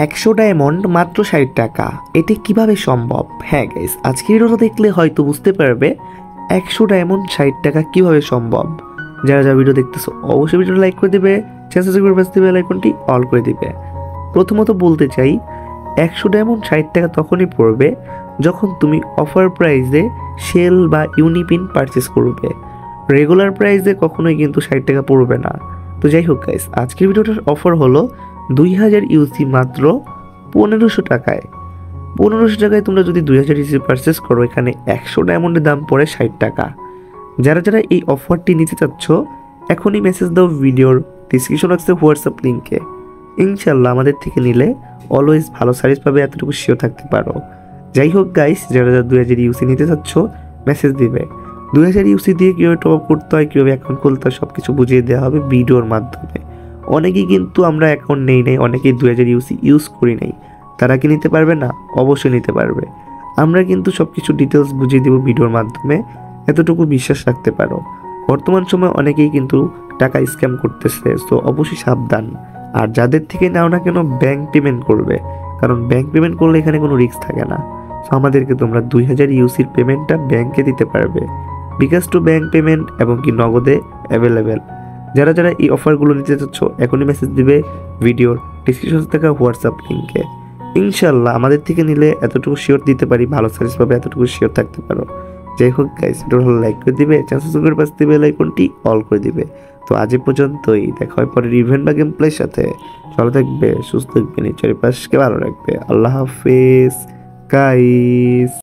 100 diamond মাত্র 60 টাকা, এটি কিভাবে সম্ভব? হ্যাঁ গাইস, আজকের ভিডিওটা দেখলে হয়তো বুঝতে পারবে 100 ডায়মন্ড 60 টাকা কিভাবে সম্ভব। যারা যারা ভিডিও দেখতেছো অবশ্যই ভিডিওটা লাইক করে দিবে, চ্যানেল সাবস্ক্রাইব করে পাশে থাকা বেল আইকনটি অল করে দিবে। প্রথমত বলতে চাই, 100 ডায়মন্ড 60 টাকা তখনই পড়বে যখন তুমি অফার প্রাইসে শেল বা ইউনিপিন পারচেস করবে। রেগুলার প্রাইসে কখনোই কিন্তু 60 টাকা পড়বে না। তো যাই হোক গাইস, আজকের ভিডিওটার অফার হলো 2000 ইউসি মাত্র 1500 টাকায়। 1500 টাকায় তোমরা যদি 2000 ইউসি পারচেস করো, এখানে 100 ডায়মন্ডের দাম পড়ে 60 টাকা। যারা যারা এই অফারটি নিতে চাচ্ছ, এখনই মেসেজ দাও ভিডিওর ডিসক্রিপশন বক্সে হোয়াটসঅ্যাপ লিঙ্কে। ইনশাল্লাহ আমাদের থেকে নিলে অলওয়েজ ভালো সার্ভিস পাবে, এতটুকু শিওর থাকতে পারো। যাই হোক গাইস, যারা যারা 2000 ইউসি নিতে চাচ্ছ মেসেজ দিবে। 2000 ইউসি দিয়ে কীভাবে টপ আপ করতে হয়, কীভাবে অ্যাকাউন্ট খুলতে হয়, সব কিছু বুঝিয়ে দেওয়া হবে ভিডিওর মাধ্যমে। অনেকেই কিন্তু আমরা অ্যাকাউন্ট নেই, অনেকেই 2000 ইউসি ইউজ করি নাই। তারা কি নিতে পারবে না? অবশ্যই নিতে পারবে। আমরা কিন্তু সব কিছু ডিটেলস বুঝিয়ে দেবো ভিডিওর মাধ্যমে, এতটুকু বিশ্বাস রাখতে পারো। বর্তমান সময় অনেকেই কিন্তু টাকা স্ক্যাম করতেছে, তো অবশ্যই সাবধান। আর যাদের থেকে নাও না কেন ব্যাংক পেমেন্ট করবে, কারণ ব্যাংক পেমেন্ট করলে এখানে কোনো রিস্ক থাকে না। সো আমাদেরকে তোমরা 2000 ইউসির পেমেন্টটা ব্যাংকে দিতে পারবে। বিকাশ টু ব্যাংক পেমেন্ট এবং কি নগদে অ্যাভেলেবেল। যারা যারা এই অফারগুলো নিতে চাচ্ছ, এখনই মেসেজ দিবে ভিডিওর ডিসক্রিপশন থাকা হোয়াটসঅ্যাপ লিঙ্কে। ইনশাল্লাহ আমাদের থেকে নিলে এতটুকু শিওর দিতে পারি, ভালো সার্ভিস পাবে, এতটুকু শিওর থাকতে পারো। যাই হোক গাইস, ভিডিও ভালো লাইক করে দিবে, চ্যানেল সাবস্ক্রাইব করে পাশে বেল আইকনটি অল করে দিবে। তো আজ পর্যন্তই, দেখা হয় পরের ইভেন্ট বা গেম প্লের সাথে। ভালো থাকবে, সুস্থ থাকবে, নিজের চারিপাশকে ভালো রাখবে। আল্লাহ হাফেজ গাইস।